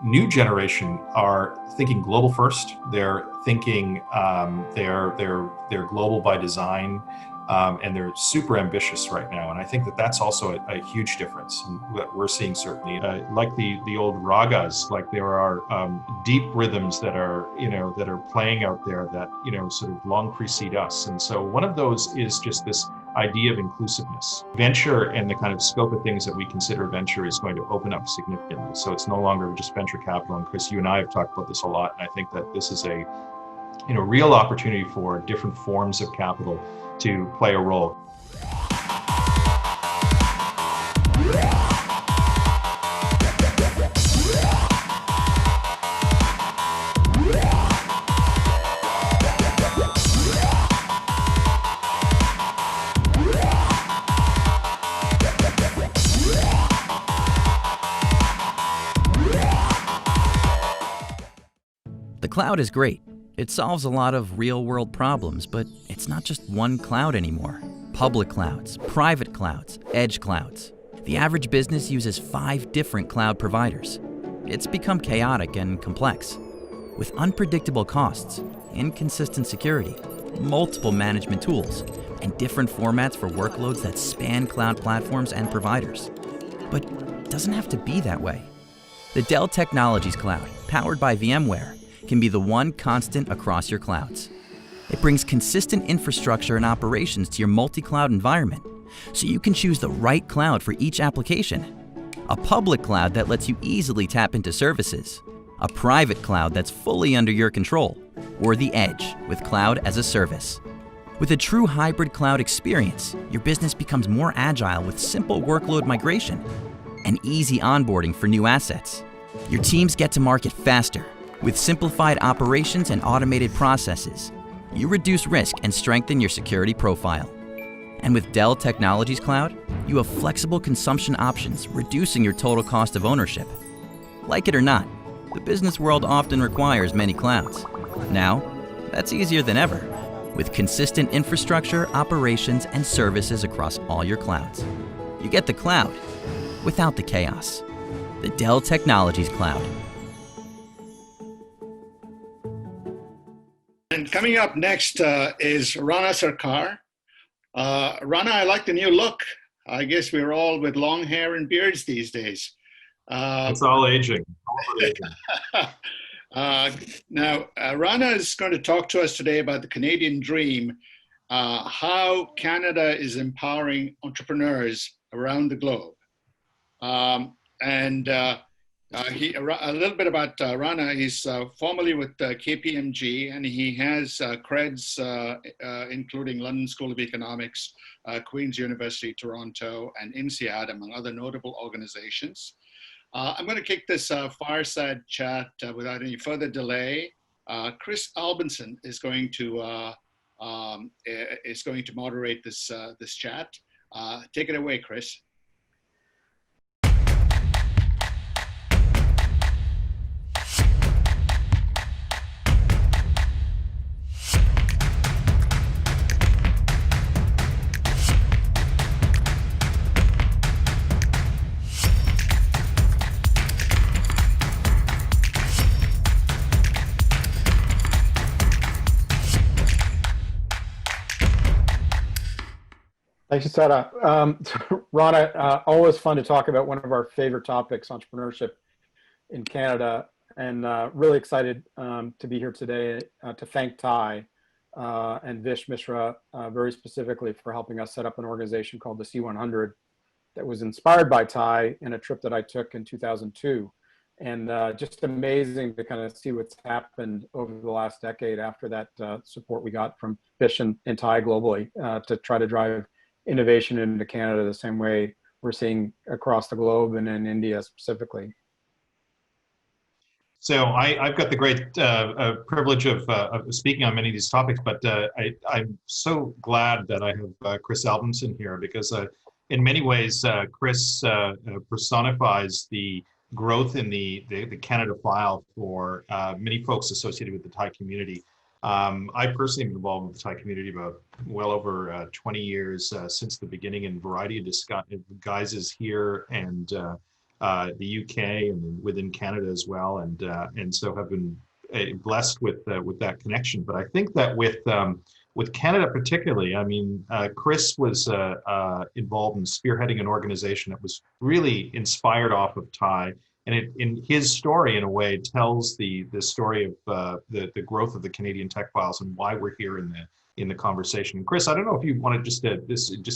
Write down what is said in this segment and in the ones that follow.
new generation are thinking global first. They're thinking they're global by design, and they're super ambitious right now. And I think that that's also a huge difference that we're seeing certainly. Like the old ragas, like there are deep rhythms that are that are playing out there that sort of long precede us. And so one of those is just this idea of inclusiveness. Venture and the kind of scope of things that we consider venture is going to open up significantly. So it's no longer just venture capital. And Chris, you and I have talked about this a lot. And I think that this is a real opportunity for different forms of capital to play a role. The cloud is great. It solves a lot of real-world problems, but it's not just one cloud anymore. Public clouds, private clouds, edge clouds. The average business uses 5 different cloud providers. It's become chaotic and complex, with unpredictable costs, inconsistent security, multiple management tools, and different formats for workloads that span cloud platforms and providers. But it doesn't have to be that way. The Dell Technologies Cloud, powered by VMware, can be the one constant across your clouds. It brings consistent infrastructure and operations to your multi-cloud environment, so you can choose the right cloud for each application. A public cloud that lets you easily tap into services, a private cloud that's fully under your control, or the edge with cloud as a service. With a true hybrid cloud experience, your business becomes more agile with simple workload migration and easy onboarding for new assets. Your teams get to market faster. With simplified operations and automated processes, you reduce risk and strengthen your security profile. And with Dell Technologies Cloud, you have flexible consumption options, reducing your total cost of ownership. Like it or not, the business world often requires many clouds. Now, that's easier than ever, with consistent infrastructure, operations, and services across all your clouds. You get the cloud without the chaos. The Dell Technologies Cloud. And coming up next is Rana Sarkar. Rana, I like the new look. I guess we're all with long hair and beards these days. It's all aging. Now, Rana is going to talk to us today about the Canadian Dream, how Canada is empowering entrepreneurs around the globe. A little bit about Rana. He's formerly with KPMG, and he has creds including London School of Economics, Queen's University, Toronto, and INSEAD, among other notable organizations. I'm going to kick this fireside chat without any further delay. Chris Albinson is going to moderate this chat. Take it away, Chris. Thanks, Sada. Rana, always fun to talk about one of our favorite topics, entrepreneurship in Canada, and really excited to be here today to thank Ty and Vish Mishra very specifically for helping us set up an organization called the C100 that was inspired by Ty in a trip that I took in 2002. And just amazing to kind of see what's happened over the last decade after that support we got from Vish and Ty globally to try to drive innovation into Canada the same way we're seeing across the globe and in India specifically. So I've got the great privilege of speaking on many of these topics, but I'm so glad that I have Chris Albinson here because in many ways, Chris personifies the growth in the Canada file for many folks associated with the Thai community. I personally am involved with the Thai community about well over 20 years since the beginning in a variety of guises here and the UK and within Canada as well, and so have been blessed with that connection. But I think that with Canada particularly, I mean, Chris was involved in spearheading an organization that was really inspired off of Thai. And in his story, in a way, tells the story of the growth of the Canadian tech files and why we're here in the conversation. And Chris, I don't know if you want to just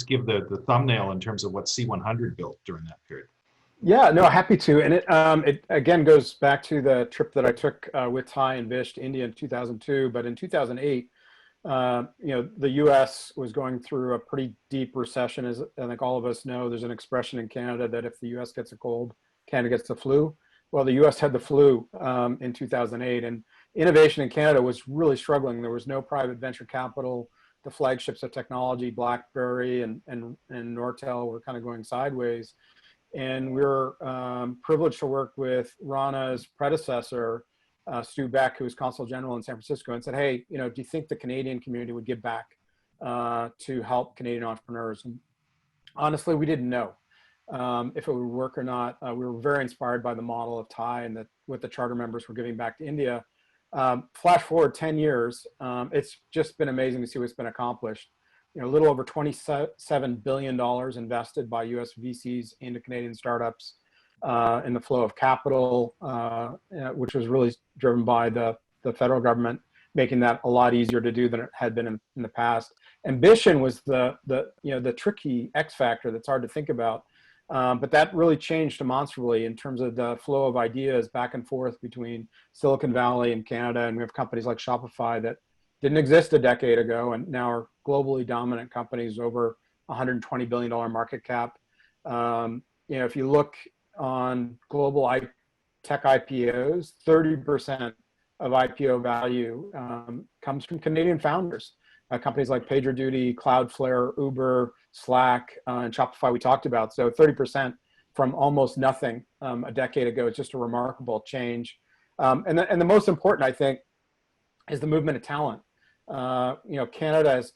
give the thumbnail in terms of what C100 built during that period. Yeah, no, happy to. And it again goes back to the trip that I took with Ty and Vish to India in 2002. But in 2008, the U.S. was going through a pretty deep recession. As I think all of us know, there's an expression in Canada that if the U.S. gets a cold, Canada gets the flu. Well, the U.S. had the flu in 2008, and innovation in Canada was really struggling. There was no private venture capital. The flagships of technology, BlackBerry and Nortel, were kind of going sideways. And we were privileged to work with Rana's predecessor, Stu Beck, who was Consul General in San Francisco, and said, hey, do you think the Canadian community would give back to help Canadian entrepreneurs? And honestly, we didn't know if it would work or not. We were very inspired by the model of Thai and what the charter members were giving back to India. Flash forward 10 years, it's just been amazing to see what's been accomplished. A little over $27 billion invested by US VCs into Canadian startups in the flow of capital, which was really driven by the federal government, making that a lot easier to do than it had been in the past. Ambition was the tricky X factor that's hard to think about. But that really changed demonstrably in terms of the flow of ideas back and forth between Silicon Valley and Canada. And we have companies like Shopify that didn't exist a decade ago and now are globally dominant companies, over $120 billion market cap. If you look on global tech IPOs, 30% of IPO value comes from Canadian founders. Companies like PagerDuty, Cloudflare, Uber, Slack, and Shopify we talked about. So 30% from almost nothing a decade ago. It's just a remarkable change. And the most important, I think, is the movement of talent. Canada has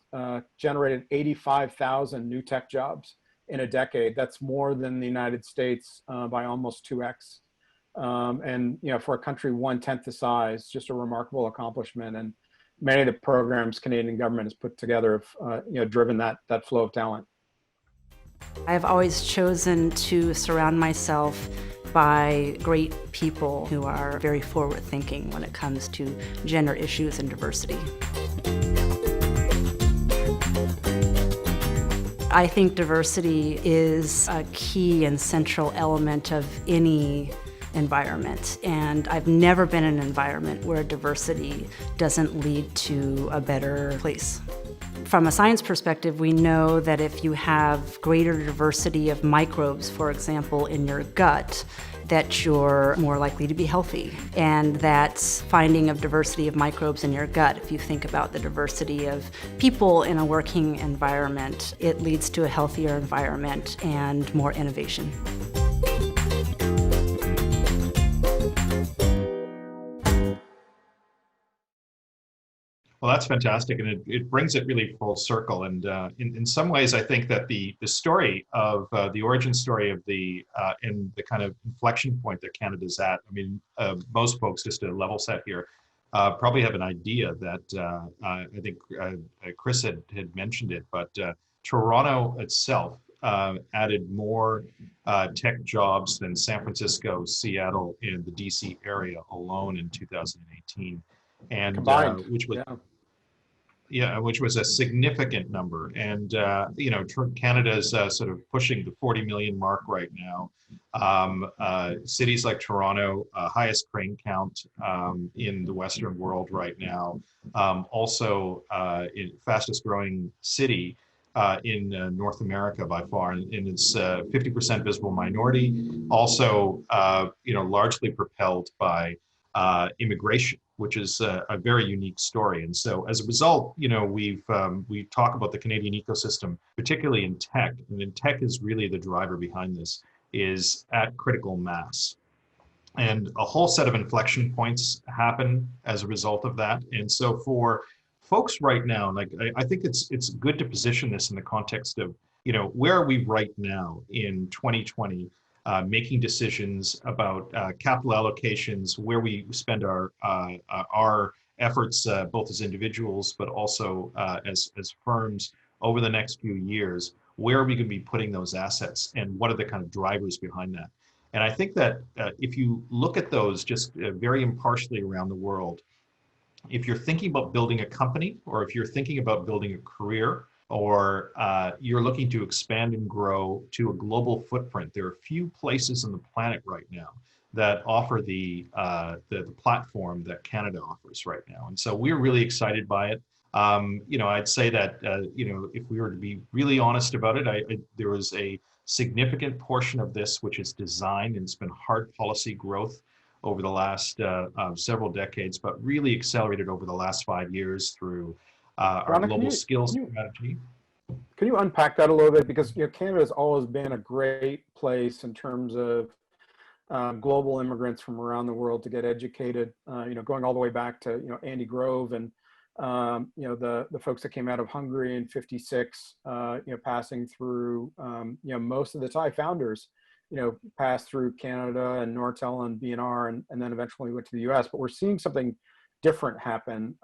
generated 85,000 new tech jobs in a decade. That's more than the United States by almost 2x. And for a country 1/10 the size, just a remarkable accomplishment. And many of the programs Canadian government has put together have driven that flow of talent. I've always chosen to surround myself by great people who are very forward-thinking when it comes to gender issues and diversity. I think diversity is a key and central element of any environment, and I've never been in an environment where diversity doesn't lead to a better place. From a science perspective, we know that if you have greater diversity of microbes, for example, in your gut, that you're more likely to be healthy. And that's finding of diversity of microbes in your gut. If you think about the diversity of people in a working environment, it leads to a healthier environment and more innovation. Well, that's fantastic, and it brings it really full circle. And in some ways, I think that the story of the origin story of and the kind of inflection point that Canada's at. I mean, most folks, just to level set here, probably have an idea that I think Chris had mentioned it, but Toronto itself added more tech jobs than San Francisco, Seattle, and the DC area alone in 2018, and which was. Yeah. Yeah, which was a significant number. And, Canada's sort of pushing the 40 million mark right now. Cities like Toronto, highest crane count in the Western world right now. Also, fastest growing city in North America by far. And it's 50% visible minority. Also, largely propelled by immigration, which is a very unique story. And so as a result, we talk about the Canadian ecosystem, particularly in tech, and tech is really the driver behind this, is at critical mass. And a whole set of inflection points happen as a result of that. And so for folks right now, like I think it's good to position this in the context of, where are we right now in 2020? making decisions about capital allocations, where we spend our efforts, both as individuals, but also as firms over the next few years. Where are we going to be putting those assets, and what are the kind of drivers behind that? And I think that if you look at those just very impartially around the world, if you're thinking about building a company, or if you're thinking about building a career, or you're looking to expand and grow to a global footprint, there are few places on the planet right now that offer the platform that Canada offers right now. And so we're really excited by it. I'd say that if we were to be really honest about it, there was a significant portion of this which is designed, and it's been hard policy growth over the last several decades, but really accelerated over the last 5 years through our Rana, global skills strategy. can you unpack that a little bit? Because Canada's always been a great place in terms of global immigrants from around the world to get educated. Going all the way back to Andy Grove and the folks that came out of Hungary in '56, passing through most of the Thai founders passed through Canada and Nortel and BNR, and then eventually went to the US. But we're seeing something different happen.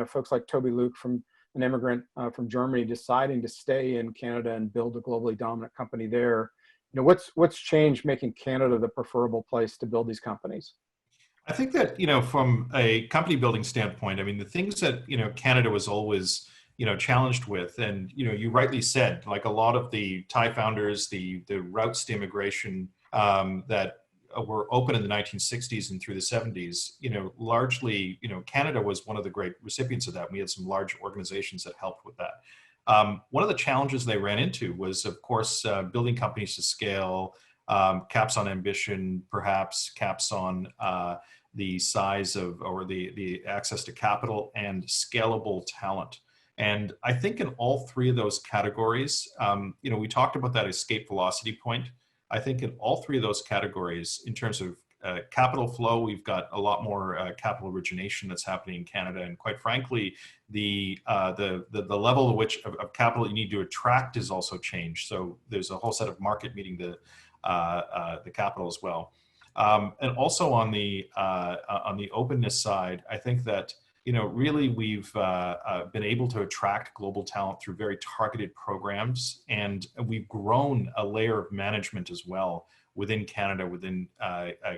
Folks like Toby Luke, from an immigrant from Germany, deciding to stay in Canada and build a globally dominant company there. What's changed, making Canada the preferable place to build these companies? I think that, from a company building standpoint, I mean, the things that, Canada was always, challenged with, and, you rightly said, like a lot of the Thai founders, the routes to immigration that were open in the 1960s and through the 70s, largely, Canada was one of the great recipients of that. We had some large organizations that helped with that. One of the challenges they ran into was, of course, building companies to scale, caps on ambition, perhaps caps on the size of, or the access to capital, and scalable talent. And I think in all three of those categories, we talked about that escape velocity point. I think in all three of those categories, in terms of capital flow, we've got a lot more capital origination that's happening in Canada, and quite frankly, the level of which of capital you need to attract is also changed. So there's a whole set of market meeting the capital as well, and also on the openness side, I think that really we've been able to attract global talent through very targeted programs, and we've grown a layer of management as well within Canada, within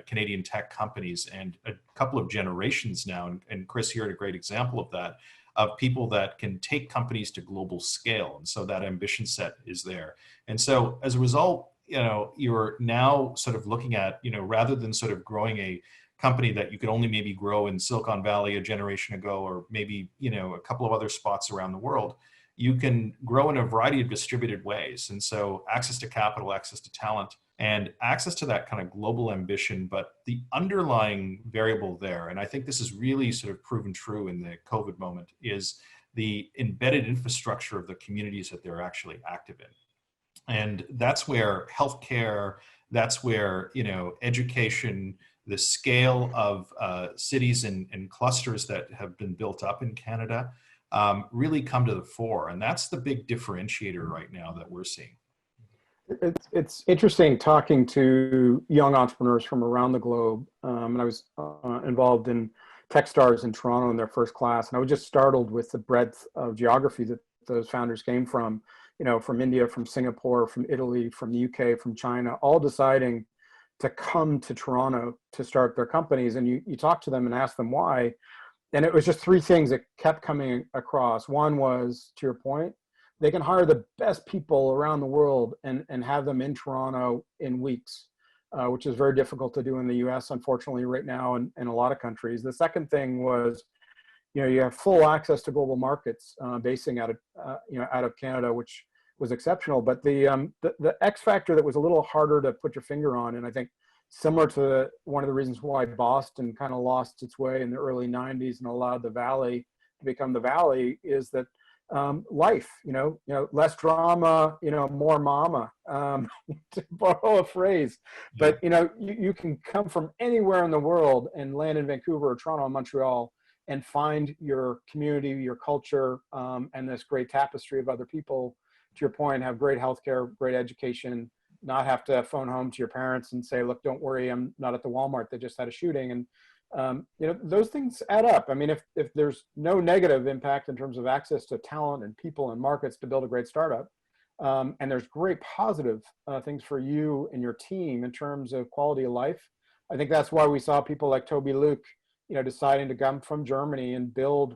Canadian tech companies, and a couple of generations now. And Chris here had a great example of that, of people that can take companies to global scale. And so that ambition set is there. And so as a result, you're now sort of looking at, rather than sort of growing a company that you could only maybe grow in Silicon Valley a generation ago, or maybe, a couple of other spots around the world, you can grow in a variety of distributed ways. And so access to capital, access to talent, and access to that kind of global ambition. But the underlying variable there, and I think this is really sort of proven true in the COVID moment, is the embedded infrastructure of the communities that they're actually active in. And that's where healthcare, that's where, education, the scale of cities and clusters that have been built up in Canada really come to the fore. And that's the big differentiator right now that we're seeing. It's interesting talking to young entrepreneurs from around the globe. And I was involved in Techstars in Toronto in their first class. And I was just startled with the breadth of geography that those founders came from, from India, from Singapore, from Italy, from the UK, from China, all deciding to come to Toronto to start their companies. And you talk to them and ask them why. And it was just three things that kept coming across. One was, to your point, they can hire the best people around the world and have them in Toronto in weeks, which is very difficult to do in the US, unfortunately, right now, and in a lot of countries. The second thing was, you have full access to global markets basing out of Canada, which was exceptional. But the X factor that was a little harder to put your finger on, and I think similar to one of the reasons why Boston kind of lost its way in the early 90s and allowed the Valley to become the Valley, is that life, less drama, more mama, to borrow a phrase. But you can come from anywhere in the world and land in Vancouver or Toronto or Montreal and find your community, your culture, and this great tapestry of other people, to your point, have great healthcare, great education, not have to phone home to your parents and say, look, don't worry, I'm not at the Walmart, they just had a shooting. And those things add up. I mean, if there's no negative impact in terms of access to talent and people and markets to build a great startup, and there's great positive things for you and your team in terms of quality of life, I think that's why we saw people like Toby Luke, deciding to come from Germany and build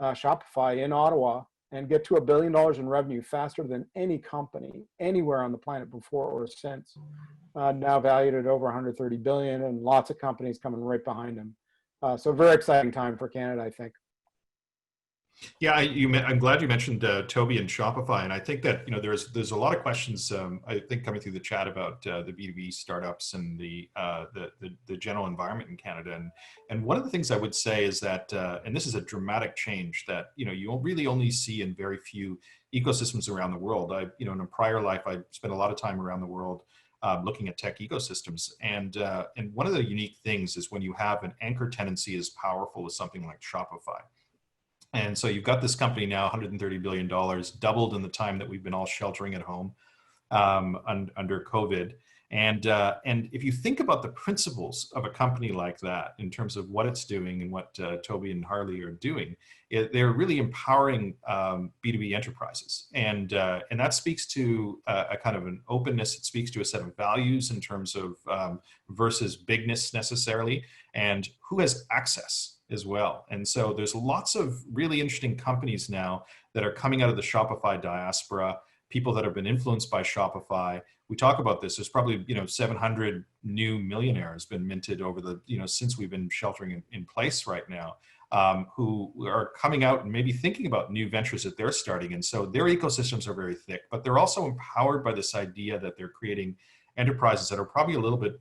Shopify in Ottawa and get to $1 billion in revenue faster than any company anywhere on the planet before or since. Now valued at over 130 billion, and lots of companies coming right behind him. So very exciting time for Canada, I think. Yeah, I'm glad you mentioned Toby and Shopify, and I think that there's a lot of questions I think coming through the chat about the B2B startups and the general environment in Canada, and one of the things I would say is that and this is a dramatic change that you really only see in very few ecosystems around the world. In a prior life I spent a lot of time around the world looking at tech ecosystems, and one of the unique things is when you have an anchor tenancy as powerful as something like Shopify. And so you've got this company now, $130 billion, doubled in the time that we've been all sheltering at home under COVID. And if you think about the principles of a company like that in terms of what it's doing and what Toby and Harley are doing, they're really empowering B2B enterprises. And that speaks to a kind of an openness. It speaks to a set of values in terms of versus bigness necessarily, and who has access as well. And so there's lots of really interesting companies now that are coming out of the Shopify diaspora, people that have been influenced by Shopify. We talk about this. There's probably 700 new millionaires been minted over the since we've been sheltering in place right now, who are coming out and maybe thinking about new ventures that they're starting. And so their ecosystems are very thick, but they're also empowered by this idea that they're creating enterprises that are probably a little bit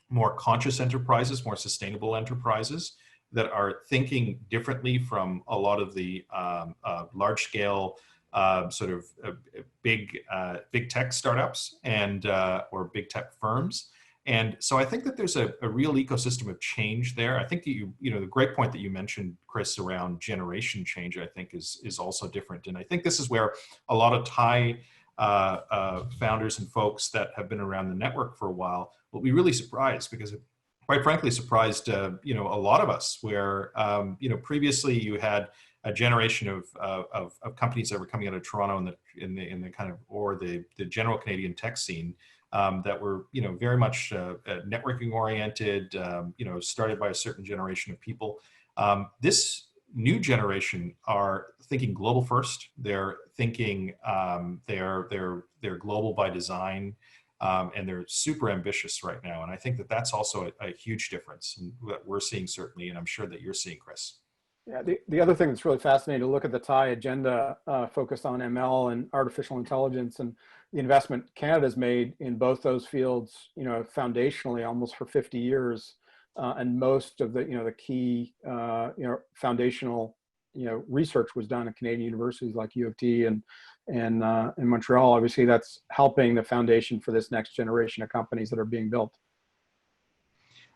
more conscious enterprises, more sustainable enterprises, that are thinking differently from a lot of the large-scale sort of big tech startups and or big tech firms. And so I think that there's a real ecosystem of change there. I think that the great point that you mentioned, Chris, around generation change, I think is also different. And I think this is where a lot of Thai founders and folks that have been around the network for a while will be really surprised, because quite frankly surprised a lot of us, where previously you had a generation of companies that were coming out of Toronto in the kind of, or the general Canadian tech scene, that were very much networking oriented, started by a certain generation of people. This new generation are thinking global first. They're thinking they're global by design. And they're super ambitious right now. And I think that that's also a huge difference that we're seeing, certainly, and I'm sure that you're seeing, Chris. Yeah, the other thing that's really fascinating to look at the Thai agenda focused on ML and artificial intelligence, and the investment Canada's made in both those fields, foundationally almost for 50 years. And most of the key, foundational, research was done at Canadian universities like U of T and in Montreal. Obviously, that's helping the foundation for this next generation of companies that are being built.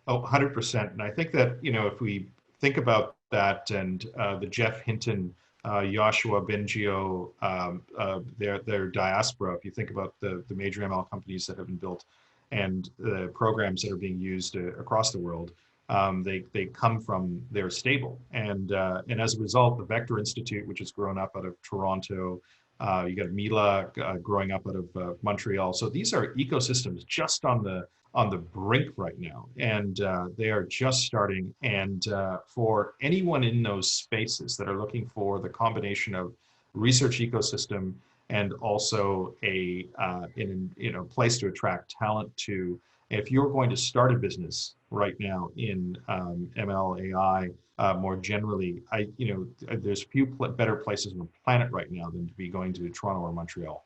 Oh, 100%. And I think that, if we think about that, and the Jeff Hinton, Joshua Bengio, their diaspora, if you think about the major ML companies that have been built and the programs that are being used across the world, they come from their stable. And as a result, the Vector Institute, which has grown up out of Toronto, you got Mila growing up out of Montreal. So these are ecosystems just on the brink right now, and they are just starting. And for anyone in those spaces that are looking for the combination of research ecosystem and also a place to attract talent to, if you're going to start a business right now in ML, AI, more generally, there's few better places on the planet right now than to be going to Toronto or Montreal.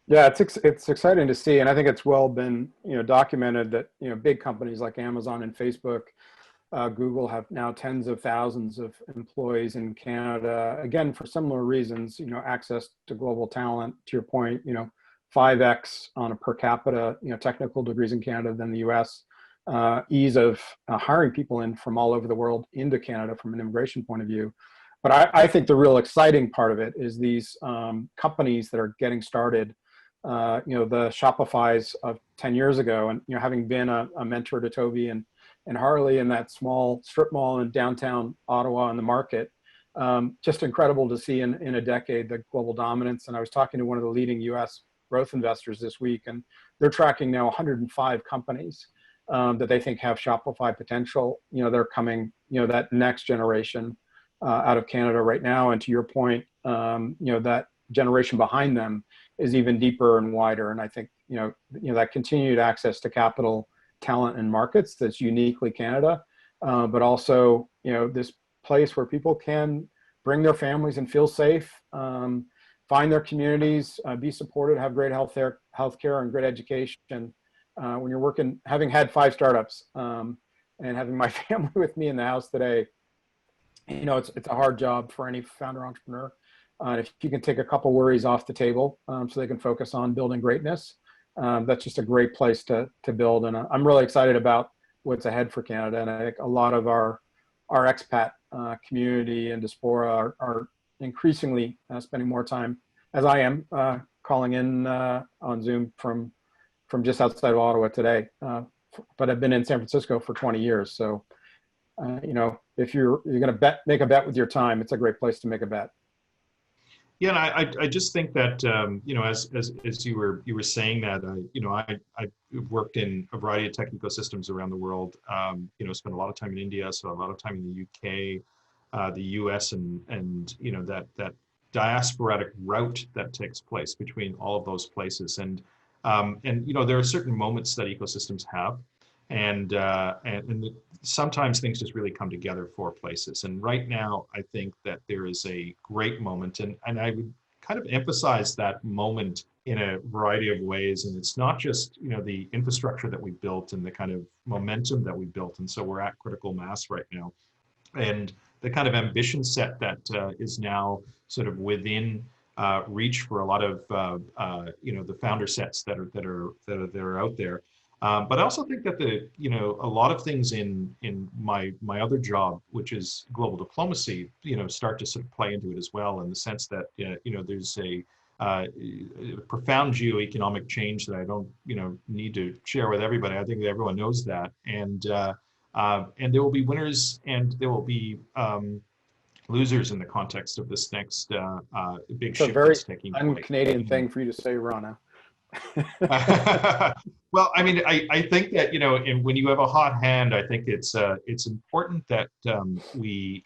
Yeah, it's exciting to see, and I think it's well been documented that big companies like Amazon and Facebook, Google have now tens of thousands of employees in Canada. Again, for similar reasons, access to global talent. To your point, 5x on a per capita technical degrees in Canada than the U.S. Ease of hiring people in from all over the world into Canada from an immigration point of view. But I think the real exciting part of it is these companies that are getting started the Shopify's of 10 years ago. And, having been a mentor to Toby and Harley in that small strip mall in downtown Ottawa in the market, just incredible to see in a decade, the global dominance. And I was talking to one of the leading US growth investors this week, and they're tracking now 105 companies that they think have Shopify potential. They're coming, that next generation out of Canada right now. And to your point, that generation behind them is even deeper and wider. And I think, that continued access to capital, talent, and markets that's uniquely Canada, but also, this place where people can bring their families and feel safe, find their communities, be supported, have great healthcare and great education. When you're working, having had 5 startups and having my family with me in the house today, it's a hard job for any founder entrepreneur. If you can take a couple worries off the table so they can focus on building greatness, that's just a great place to build. And I'm really excited about what's ahead for Canada. And I think a lot of our expat community and diaspora are increasingly spending more time, as I am, calling in on Zoom from just outside of Ottawa today. But I've been in San Francisco for 20 years. So, if you're going to make a bet with your time, it's a great place to make a bet. Yeah, and I just think that as you were saying that I worked in a variety of tech ecosystems around the world. Spent a lot of time in India, so a lot of time in the UK, the US, and that diasporic route that takes place between all of those places. And there are certain moments that ecosystems have, and sometimes things just really come together for places. And right now, I think that there is a great moment, and I would kind of emphasize that moment in a variety of ways. And it's not just the infrastructure that we built and the kind of momentum that we built, and so we're at critical mass right now, and the kind of ambition set that is now sort of within reach for a lot of the founder sets that are out there. But I also think that a lot of things in my other job, which is global diplomacy, start to sort of play into it as well, in the sense that there's a profound geoeconomic change that I don't need to share with everybody. I think that everyone knows that, and there will be winners and there will be losers in the context of this next big shift that's taking place. It's a very un-Canadian thing for you to say, Rana. Well, I mean, I think that when you have a hot hand, I think it's important that we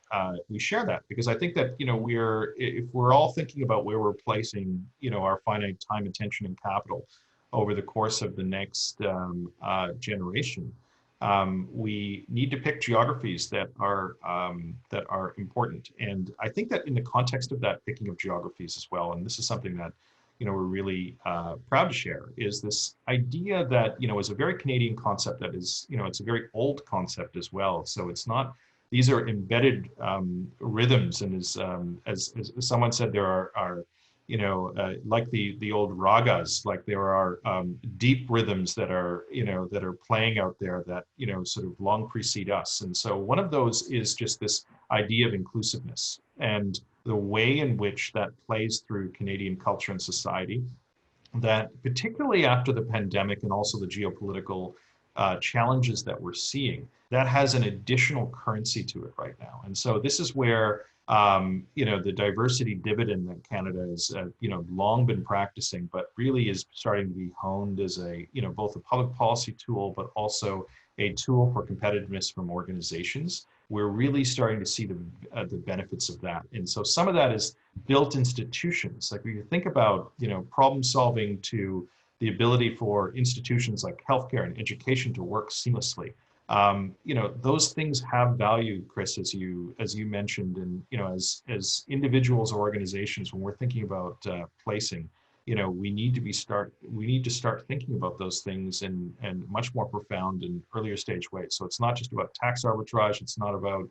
share that, because I think that if we're all thinking about where we're placing our finite time, attention, and capital over the course of the next generation, we need to pick geographies that are important. And I think that in the context of that picking of geographies as well, and this is something that we're really proud to share, is this idea that is a very Canadian concept that is it's a very old concept as well. So it's not, these are embedded rhythms, and as someone said, there are like the old ragas, like there are deep rhythms that are playing out there that sort of long precede us. And so one of those is just this idea of inclusiveness, and the way in which that plays through Canadian culture and society, that particularly after the pandemic and also the geopolitical challenges that we're seeing, that has an additional currency to it right now. And so this is where the diversity dividend that Canada has long been practicing, but really is starting to be honed as a both a public policy tool, but also a tool for competitiveness from organizations. We're really starting to see the benefits of that. And so some of that is built institutions. Like when you think about problem solving, to the ability for institutions like healthcare and education to work seamlessly. Those things have value, Chris, as you mentioned, and as individuals or organizations, when we're thinking about placing, we need to start thinking about those things in much more profound and earlier stage ways. So it's not just about tax arbitrage. It's not about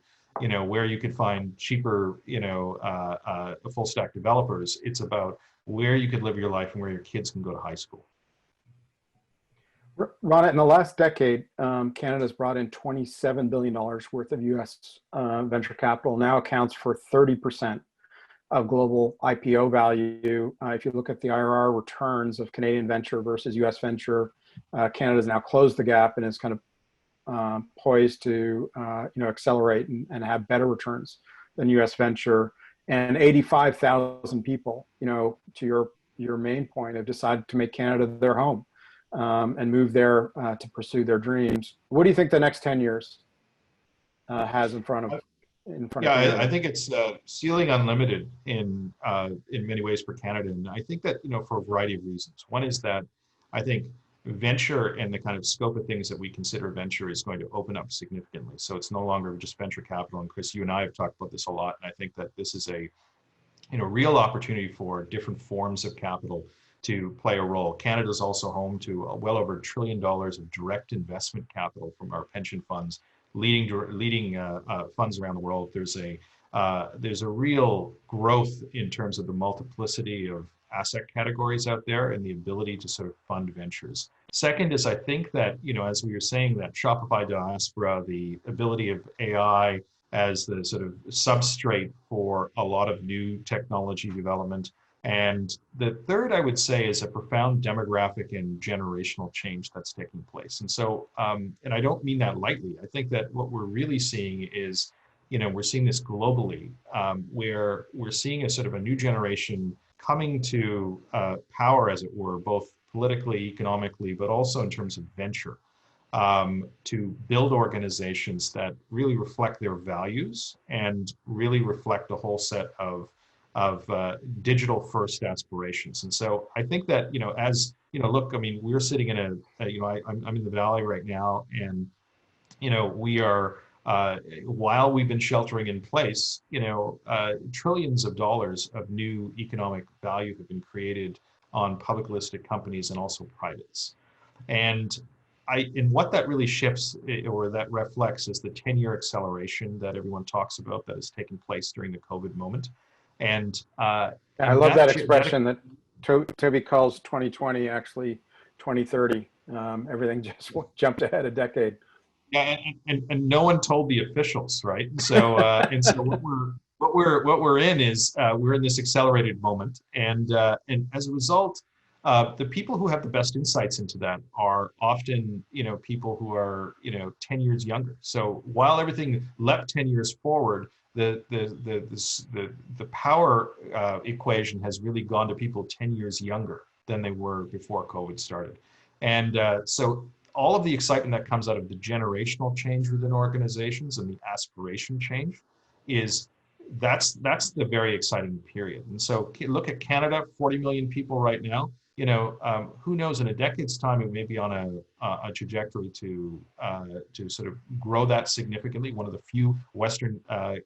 where you could find cheaper full stack developers. It's about where you could live your life and where your kids can go to high school. Rana, in the last decade, Canada's brought in $27 billion worth of U.S. Venture capital, now accounts for 30% of global IPO value. If you look at the IRR returns of Canadian venture versus US venture, Canada's now closed the gap and is kind of poised to accelerate and have better returns than US venture. And 85,000 people, to your main point, have decided to make Canada their home and move there to pursue their dreams. What do you think the next 10 years has in front of Canada? I think it's ceiling unlimited in many ways for Canada, and I think that for a variety of reasons. One is that I think venture and the kind of scope of things that we consider venture is going to open up significantly. So it's no longer just venture capital. And Chris, you and I have talked about this a lot, and I think that this is a real opportunity for different forms of capital to play a role. Canada is also home to well over $1 trillion of direct investment capital from our pension funds, leading funds around the world. There's a real growth in terms of the multiplicity of asset categories out there and the ability to sort of fund ventures. Second is, I think that, as we were saying, that Shopify diaspora, the ability of AI as the sort of substrate for a lot of new technology development. And the third, I would say, is a profound demographic and generational change that's taking place. And so, and I don't mean that lightly. I think that what we're really seeing is, we're seeing this globally, where we're seeing a sort of a new generation coming to power, as it were, both politically, economically, but also in terms of venture, to build organizations that really reflect their values and really reflect a whole set of digital first aspirations. And so I think that, look, I mean, we're sitting in I'm in the Valley right now, and, we are, while we've been sheltering in place, trillions of dollars of new economic value have been created on public listed companies and also privates. And what that really shifts or that reflects is the 10-year acceleration that everyone talks about that has taken place during the COVID moment. And I love that expression that Toby calls 2020 actually 2030. Everything just jumped ahead a decade. Yeah, and no one told the officials, right? So so what we're in is we're in this accelerated moment, and as a result, the people who have the best insights into that are often people who are 10 years younger. So while everything leapt 10 years forward, the power equation has really gone to people 10 years younger than they were before COVID started, and so all of the excitement that comes out of the generational change within organizations and the aspiration change that's the very exciting period. And so look at Canada, 40 million people right now. Who knows, in a decade's time, it may be on a trajectory to sort of grow that significantly. One of the few Western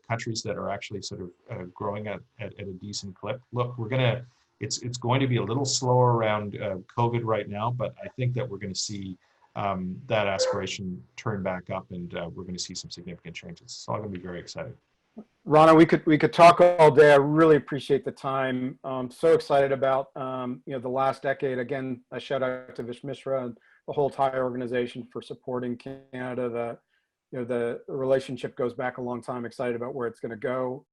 countries that are actually sort of growing at a decent clip. Look, it's going to be a little slower around COVID right now, but I think that we're going to see that aspiration turn back up, and we're going to see some significant changes. So I'm going to be very excited. Rana, we could talk all day. I really appreciate the time. So excited about the last decade. Again, a shout out to Vish Mishra and the whole Thai organization for supporting Canada. The relationship goes back a long time. Excited about where it's going to go.